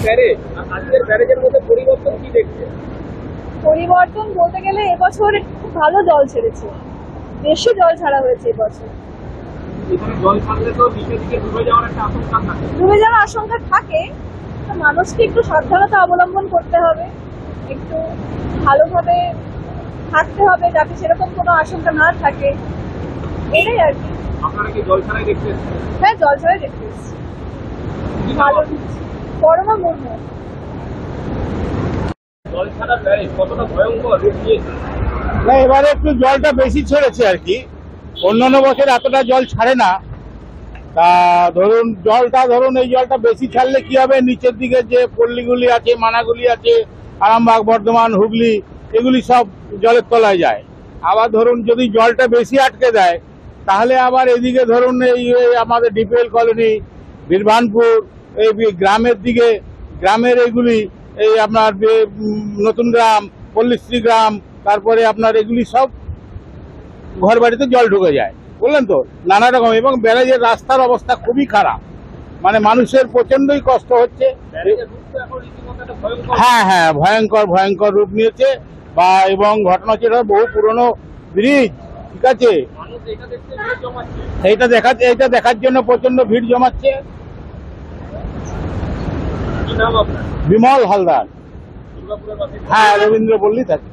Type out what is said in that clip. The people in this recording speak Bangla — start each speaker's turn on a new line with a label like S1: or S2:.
S1: ব্যারেজ আর আজকের ব্যারেজের মধ্যে পরিবর্তন কি দেখছেন?
S2: পরিবর্তন বলতে গেলে এবছর খুব ভালো জল ছেড়েছে, বেশি জল ছাড়া হয়েছে এবছর।
S1: এখানে জল ছাড়লে তো নিচের দিকে ডুবে যাওয়ার একটা আশঙ্কা থাকে।
S2: ডুবে যাওয়ার আশঙ্কা থাকে, তো মানুষকে একটু সাবধানতা অবলম্বন করতে হবে, একটু ভালোভাবে থাকতে হবে যাতে সেরকম কোনো আশঙ্কা না থাকে, এটাই আর কি।
S1: আপনারা কি জল ছাড়াই দেখছেন?
S2: হ্যাঁ, জল ছাড়াই দেখতে এসেছি। ভালো করোনা মুর্মু।
S1: জল ছাড়া ব্যারেজ কতটা ভয়ঙ্কর রূপ নিয়েছে?
S3: না, এবারে একটু জলটা বেশি ছেড়েছে আর কি, অন্যান্য বছর এতটা জল ছাড়ে না। তা ধরুন এই জলটা বেশি ছাড়লে কি হবে, নিচের দিকে যে পল্লীগুলি আছে, মানাগুলি আছে, আরামবাগ, বর্ধমান, হুগলি, এগুলি সব জলের তলায় যায়। আবার ধরুন যদি জলটা বেশি আটকে দেয়, তাহলে আবার এদিকে ধরুন এই আমাদের ডিপিএল কলোনি, বীরভানপুর, এই গ্রামের দিকে, গ্রামের এইগুলি, এই আপনার নতুন গ্রাম, পল্লীশ্রী গ্রাম, তারপরে আপনার এগুলি সব ঘর বাড়িতে জল ঢুকে যায়, বললেন তো, নানা রকম। এবং ব্যারেজের রাস্তার অবস্থা খুবই খারাপ, মানে মানুষের প্রচন্ডই কষ্ট হচ্ছে। হ্যাঁ, ভয়ঙ্কর রূপ নিয়েছে। বা এবং ঘটনা হচ্ছে এটা বহু পুরনো ব্রিজ, ঠিক আছে, এইটা দেখার জন্য প্রচন্ড ভিড় জমাচ্ছে। বিমল হালদার। হ্যাঁ, রবীন্দ্র পল্লী থাকে।